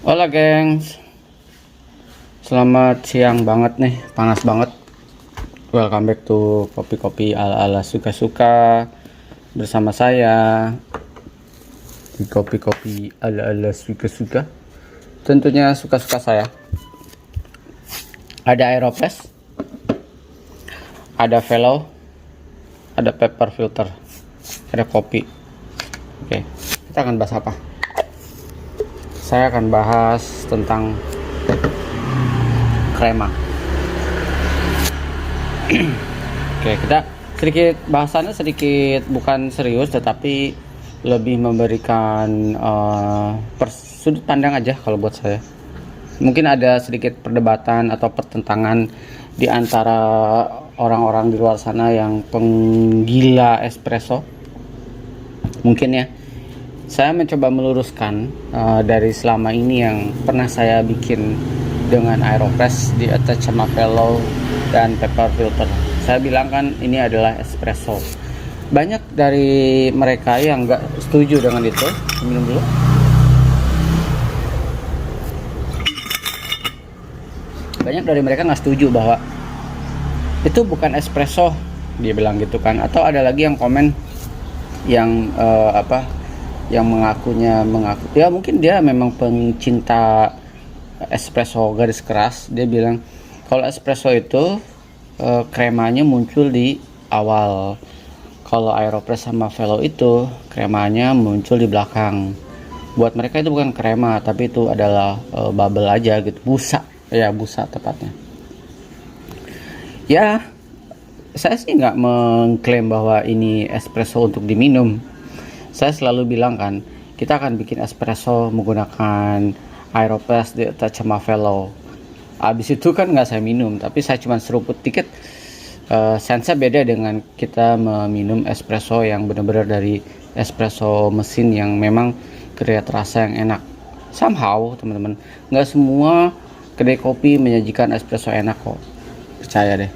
Hola gengs, selamat siang banget nih, panas banget. Welcome back to kopi-kopi ala-ala suka-suka bersama saya di kopi-kopi ala-ala suka-suka. Tentunya suka-suka saya. Ada Aeropress, ada Velo, ada paper filter, ada kopi. Oke, kita akan bahas apa? Saya akan bahas tentang krema. Oke, kita sedikit bahasannya sedikit bukan serius, tetapi lebih memberikan sudut pandang aja kalau buat saya. Mungkin ada sedikit perdebatan atau pertentangan di antara orang-orang di luar sana yang penggila espresso. Mungkin ya. Saya mencoba meluruskan dari selama ini yang pernah saya bikin dengan Aeropress di atas sama Velo dan paper filter. Saya bilang kan ini adalah espresso. Banyak dari mereka yang nggak setuju dengan itu. Minum dulu. Banyak dari mereka nggak setuju bahwa itu bukan espresso, dia bilang gitu kan. Atau ada lagi yang komen yang yang mengaku ya mungkin dia memang pencinta espresso garis keras. Dia bilang kalau espresso itu kremanya muncul di awal, kalau Aeropress sama Velo itu kremanya muncul di belakang. Buat mereka itu bukan krema, tapi itu adalah bubble aja gitu, busa tepatnya. Ya, saya sih nggak mengklaim bahwa ini espresso untuk diminum. Saya selalu bilang kan, kita akan bikin espresso menggunakan Aeropress di atas sama Velo. Abis itu kan nggak saya minum, tapi saya cuma seruput dikit. Sense beda dengan kita meminum espresso yang benar-benar dari espresso mesin yang memang kreat rasa yang enak. Somehow teman-teman, nggak semua kedai kopi menyajikan espresso enak kok. Percaya deh.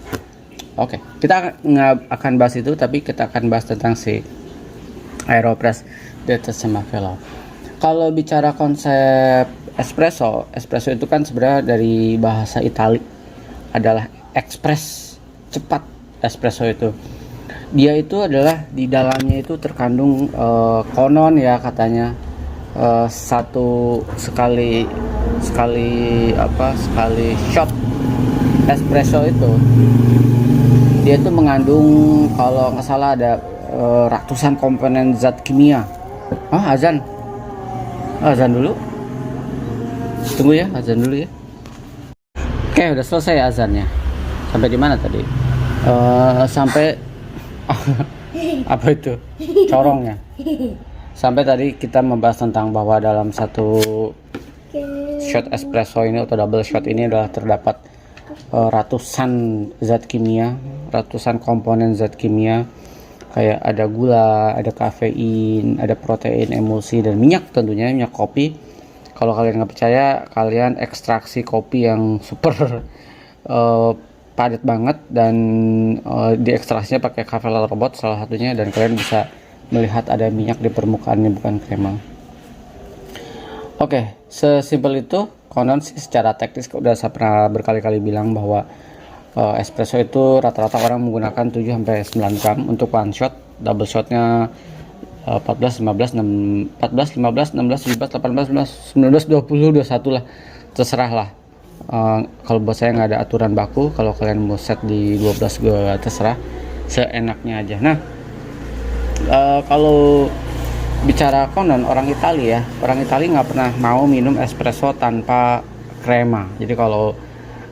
Oke, kita nggak akan bahas itu, tapi kita akan bahas tentang si Aeropress di atas sama Velo. Kalau bicara konsep espresso itu kan sebenarnya dari bahasa Itali, adalah express, cepat. Espresso itu dia itu adalah di dalamnya itu terkandung konon ya katanya sekali shot espresso itu dia itu mengandung, kalau nggak salah ada ratusan komponen zat kimia. Azan dulu, tunggu ya, azan dulu ya. Oke, udah selesai azannya. Sampai di mana tadi? Sampai apa itu corongnya. Sampai tadi kita membahas tentang bahwa dalam satu shot espresso ini atau double shot ini adalah terdapat ratusan zat kimia, ratusan komponen zat kimia. Kayak ada gula, ada kafein, ada protein, emulsi, dan minyak, tentunya minyak kopi. Kalau kalian nggak percaya, kalian ekstraksi kopi yang super padat banget dan diekstraksinya pakai Cavalier robot salah satunya, dan kalian bisa melihat ada minyak di permukaannya, bukan krema. Oke, sesimpel itu. Konon sih secara teknis udah saya pernah berkali-kali bilang bahwa espresso itu rata-rata orang menggunakan 7-9 gram untuk one shot. Double shotnya 14, 15, 16, 17, 18, 19, 20, 21 lah, terserah lah. Kalau buat saya nggak ada aturan baku. Kalau kalian mau set di 12 gue terserah, seenaknya aja. Nah, kalau bicara konon orang Italia nggak pernah mau minum espresso tanpa krema. Jadi kalau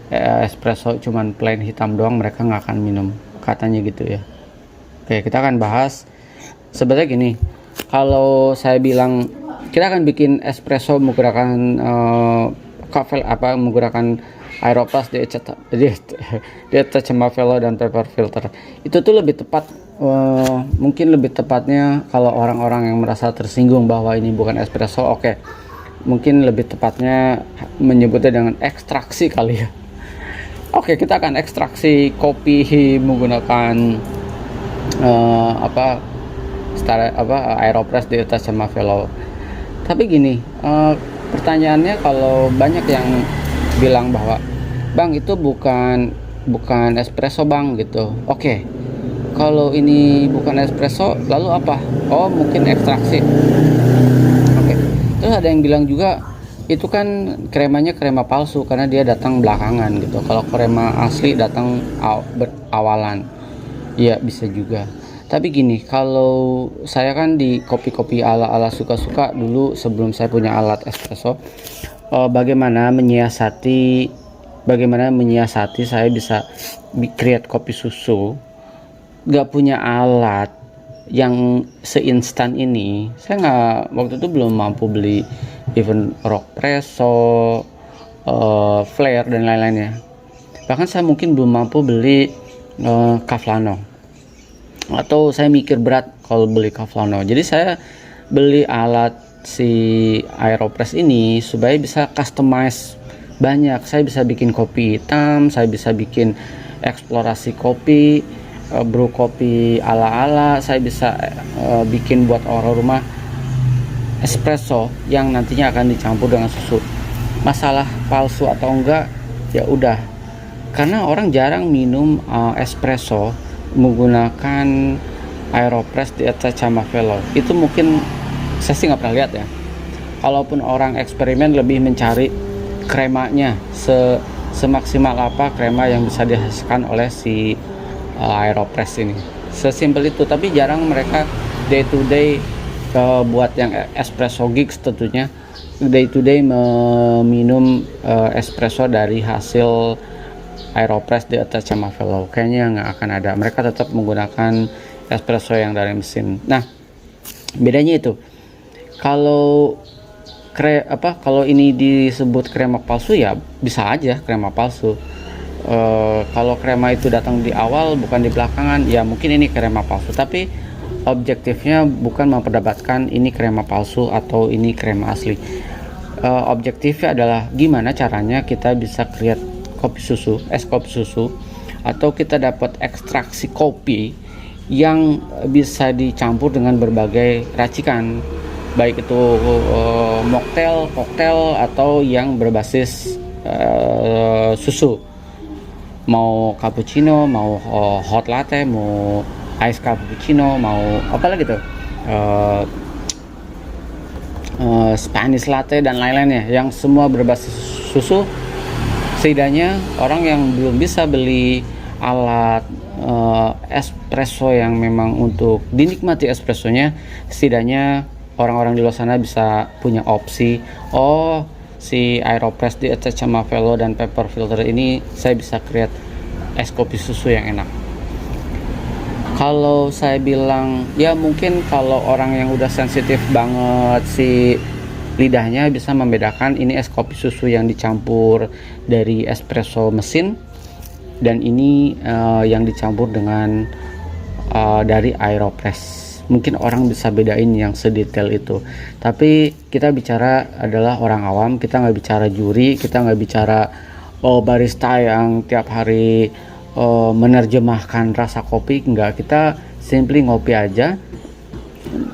espresso cuman plain hitam doang mereka nggak akan minum, katanya gitu ya. Oke, kita akan bahas sebenarnya gini. Kalau saya bilang kita akan bikin espresso menggunakan menggunakan Aeropress di atas sama Velo dan paper filter, itu tuh lebih tepat. Mungkin lebih tepatnya kalau orang-orang yang merasa tersinggung bahwa ini bukan espresso, oke, mungkin lebih tepatnya menyebutnya dengan ekstraksi kali ya. Oke, kita akan ekstraksi kopi menggunakan Aeropress di atas sama Velo. Tapi gini, pertanyaannya, kalau banyak yang bilang bahwa bang itu bukan espresso bang gitu. Oke, kalau ini bukan espresso lalu apa? Oh mungkin ekstraksi. Oke, terus ada yang bilang juga itu kan kremanya krema palsu karena dia datang belakangan gitu. Kalau krema asli datang awalan, ya bisa juga. Tapi gini, kalau saya kan di kopi-kopi ala-ala suka-suka dulu sebelum saya punya alat espresso, bagaimana menyiasati saya bisa create kopi susu. Gak punya alat yang seinstan ini, saya nggak, waktu itu belum mampu beli even rock presso, flare dan lain-lainnya. Bahkan saya mungkin belum mampu beli Cavlano, atau saya mikir berat kalau beli Cavlano. Jadi saya beli alat si Aeropress ini supaya bisa customize banyak. Saya bisa bikin kopi hitam, saya bisa bikin eksplorasi kopi, brew kopi ala-ala, saya bisa bikin buat orang rumah espresso yang nantinya akan dicampur dengan susu. Masalah palsu atau enggak, ya udah, karena orang jarang minum espresso menggunakan Aeropress di atas Chamavello. Itu mungkin saya sih nggak pernah lihat ya. Kalaupun orang eksperimen lebih mencari kremanya semaksimal apa krema yang bisa dihasilkan oleh si Aeropress ini. Sesimpel itu, tapi jarang mereka day to day buat yang espresso gigs tentunya day to day meminum espresso dari hasil Aeropress di atas Chamavello. Kayaknya nggak akan ada. Mereka tetap menggunakan espresso yang dari mesin. Nah, bedanya itu. Kalau kalau ini disebut krema palsu, ya bisa aja krema palsu. Kalau krema itu datang di awal bukan di belakangan, ya mungkin ini krema palsu. Tapi objektifnya bukan memperdebatkan ini krema palsu atau ini krema asli. Objektifnya adalah gimana caranya kita bisa create kopi susu, es kopi susu, atau kita dapat ekstraksi kopi yang bisa dicampur dengan berbagai racikan, baik itu mocktail, koktail, atau yang berbasis susu. Mau cappuccino, mau hot latte, mau ice cappuccino, mau apa lagi tuh, Spanish latte dan lain-lainnya, yang semua berbasis susu. Setidaknya orang yang belum bisa beli alat espresso yang memang untuk dinikmati espressonya, setidaknya orang-orang di luar sana bisa punya opsi, oh si Aeropress di atas Chamavello dan paper filter ini saya bisa create es kopi susu yang enak. Kalau saya bilang, ya mungkin kalau orang yang udah sensitif banget si lidahnya bisa membedakan ini es kopi susu yang dicampur dari espresso mesin dan ini yang dicampur dengan dari Aeropress. Mungkin orang bisa bedain yang sedetail itu. Tapi kita bicara adalah orang awam, kita nggak bicara juri, kita nggak bicara barista yang tiap hari menerjemahkan rasa kopi. Enggak, kita simply ngopi aja.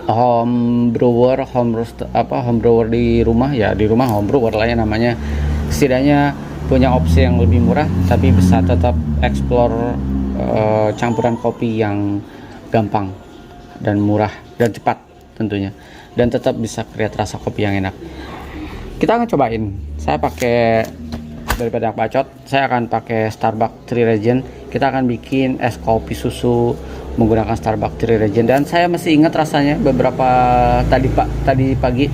Home brewer di rumah, ya di rumah home brewer lah ya namanya. Setidaknya punya opsi yang lebih murah, tapi bisa tetap explore campuran kopi yang gampang dan murah dan cepat tentunya, dan tetap bisa create rasa kopi yang enak. Kita akan cobain. Saya pakai, daripada bacot, saya akan pakai Starbucks Three Region. Kita akan bikin es kopi susu menggunakan Starbucks Three Region, dan saya masih ingat rasanya beberapa tadi pagi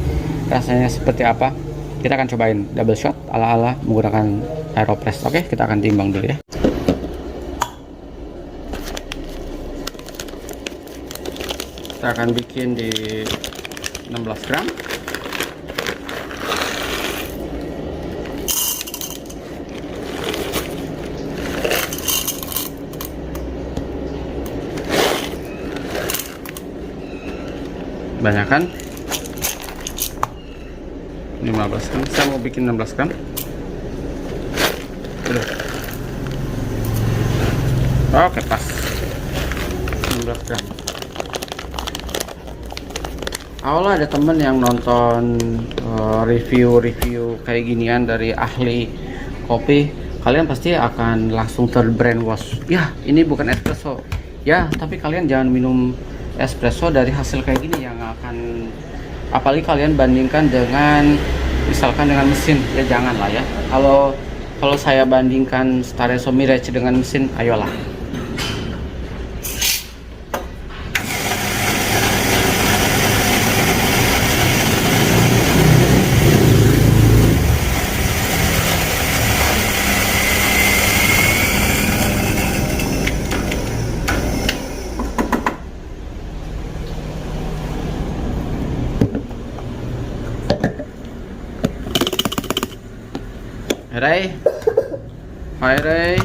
rasanya seperti apa. Kita akan cobain double shot ala-ala menggunakan Aeropress. Oke, kita akan timbang dulu ya. Kita akan bikin di 16 gram. Banyak kan? 15 gram. Saya mau bikin 16 gram. Udah. Oke, pas. 16 gram. Awalnya ada temen yang nonton review kayak ginian dari ahli kopi, kalian pasti akan langsung terbrainwash. Ya, ini bukan espresso. Ya, tapi kalian jangan minum espresso dari hasil kayak gini yang akan, apalagi kalian bandingkan dengan misalkan dengan mesin. Ya jangan lah ya. Kalau saya bandingkan Staresso Mirage dengan mesin, ayolah. Ray, hai Ray.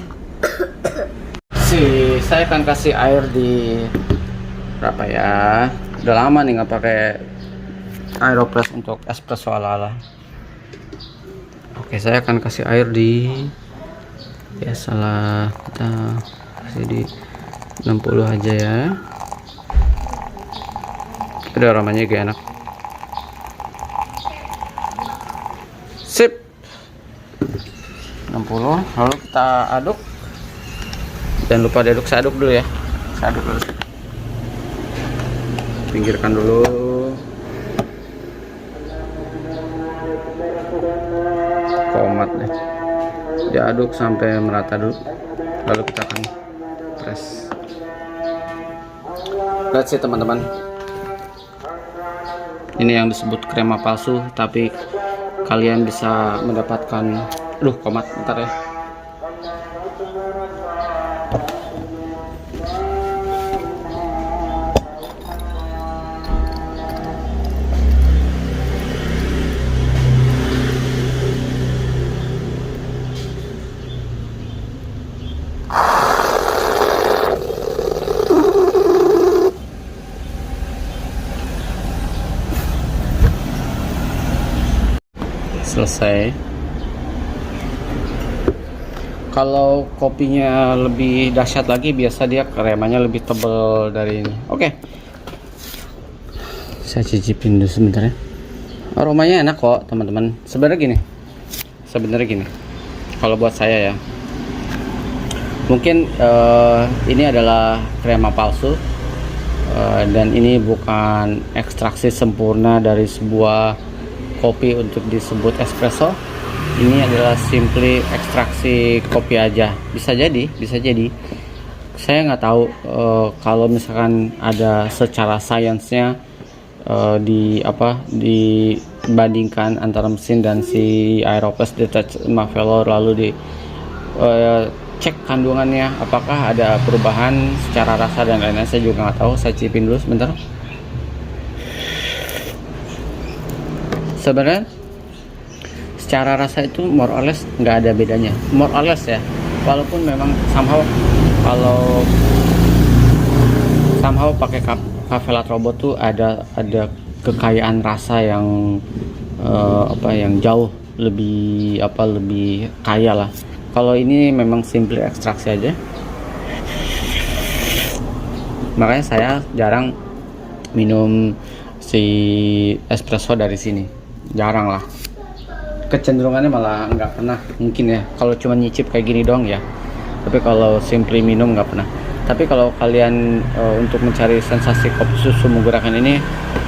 Saya akan kasih air di berapa ya? Udah lama nih nggak pakai Aeropress untuk espresso ala-ala. Oke, saya akan kasih air di, biasalah kita kasih di 60 aja ya. Udah, aromanya gak enak. Sip. 60, lalu kita aduk. Jangan lupa diaduk, saya aduk dulu ya. Saya aduk dulu. Pinggirkan dulu. Tomat deh. Diaduk sampai merata dulu. Lalu kita akan press. Lihat sih teman-teman. Ini yang disebut krema palsu, tapi kalian bisa mendapatkan, komat bentar ya. Selesai. Kalau kopinya lebih dahsyat lagi, biasa dia kremanya lebih tebal dari ini. Oke, saya cicipin dulu sebentar ya. Aromanya enak kok teman-teman. Sebenarnya gini, kalau buat saya ya, mungkin ini adalah krema palsu, dan ini bukan ekstraksi sempurna dari sebuah kopi untuk disebut espresso. Ini adalah simply ekstraksi kopi aja. Bisa jadi. Saya nggak tahu kalau misalkan ada secara sainsnya dibandingkan antara mesin dan si Aeropress Detached Mafelo, lalu di cek kandungannya apakah ada perubahan secara rasa dan lain-lain. Saya juga nggak tahu. Saya cicipin dulu sebentar. Sebenarnya secara rasa itu more or less nggak ada bedanya, more or less ya, walaupun memang somehow pakai Cafe Latrobo tuh ada kekayaan rasa yang yang jauh lebih kaya lah. Kalau ini memang simple ekstraksi aja, makanya saya jarang minum si espresso dari sini, jarang lah. Kecenderungannya malah nggak pernah, mungkin ya kalau cuma nyicip kayak gini doang ya, tapi kalau simply minum nggak pernah. Tapi kalau kalian untuk mencari sensasi kopi susu menggunakan ini,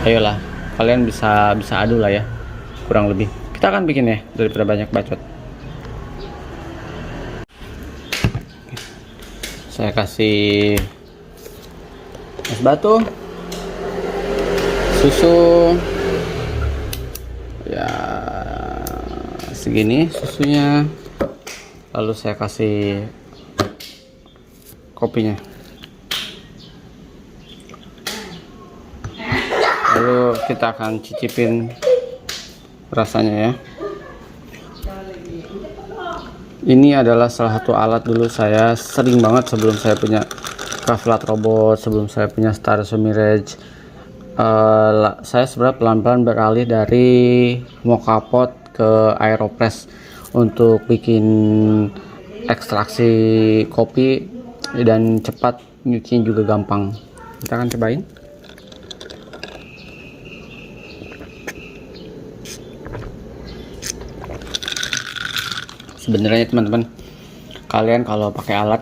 ayolah kalian bisa adu lah ya, kurang lebih. Kita akan bikin ya daripada banyak bacot. Saya kasih es batu, susu ya segini susunya, lalu saya kasih kopinya, lalu kita akan cicipin rasanya ya. Ini adalah salah satu alat dulu saya sering banget sebelum saya punya Cafe Latrobo, sebelum saya punya Staresso Mirage. Saya sebenarnya pelan-pelan beralih dari mocha pot ke Aeropress untuk bikin ekstraksi kopi dan cepat, nyuciin juga gampang. Kita akan cobain. Sebenarnya teman-teman, kalian kalau pakai alat,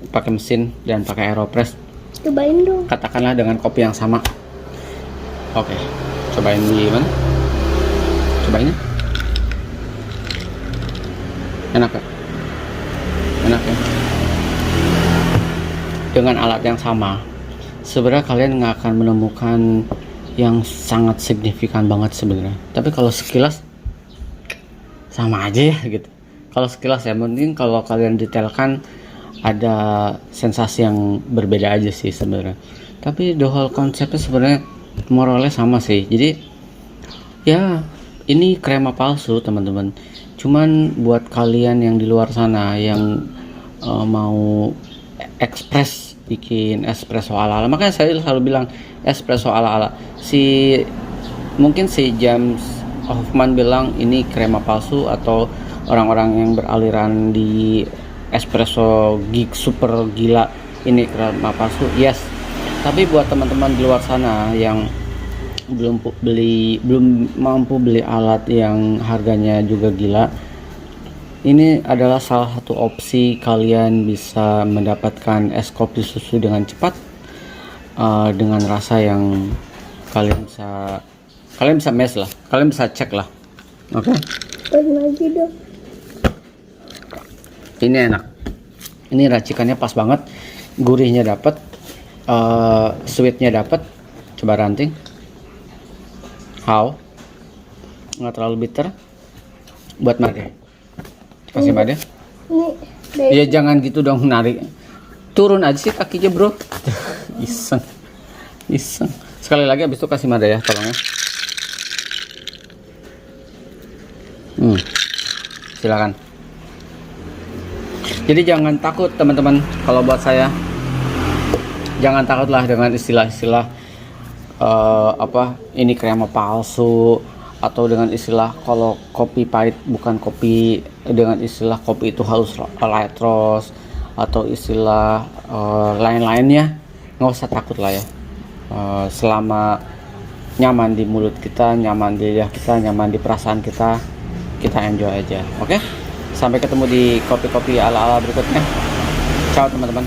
pakai mesin dan pakai aeropress, Cobain dong. katakanlah dengan kopi yang sama. Oke, cobain di mana? Cobain ya. Enak ya? Enak ya? Dengan alat yang sama, sebenarnya kalian nggak akan menemukan yang sangat signifikan banget sebenarnya. Tapi kalau sekilas sama aja ya gitu. Kalau sekilas ya, mungkin kalau kalian detailkan ada sensasi yang berbeda aja sih sebenarnya. Tapi the whole konsepnya sebenarnya moralnya sama sih. Jadi ya ini krema palsu teman-teman. Cuman buat kalian yang di luar sana yang mau ekspres bikin espresso ala-ala, makanya saya selalu bilang espresso ala-ala. Mungkin si James Hoffman bilang ini krema palsu, atau orang-orang yang beraliran di espresso geek super gila ini krema palsu. Yes, tapi buat teman-teman di luar sana yang belum mampu beli alat yang harganya juga gila, ini adalah salah satu opsi kalian bisa mendapatkan es kopi susu dengan cepat, dengan rasa yang kalian bisa mes lah, kalian bisa cek lah. Oke. Lagi dong. Ini enak, ini racikannya pas banget, gurihnya dapat, sweetnya dapat. Coba ranting, nggak terlalu bitter. Buat Made, kasih Made. Ini Ya jangan gitu dong, narik turun aja sih kakinya bro. iseng sekali lagi, habis itu kasih Made ya, tolong ya. Silakan. Jadi jangan takut teman-teman, kalau buat saya jangan takutlah dengan istilah-istilah ini krema palsu, atau dengan istilah kalau kopi pahit bukan kopi, dengan istilah kopi itu harus light roast, atau istilah lain-lainnya. Nggak usah takut lah ya. Selama nyaman di mulut kita, nyaman di lidah kita, nyaman di perasaan kita, kita enjoy aja. Oke? Sampai ketemu di kopi-kopi ala-ala berikutnya. Ciao teman-teman.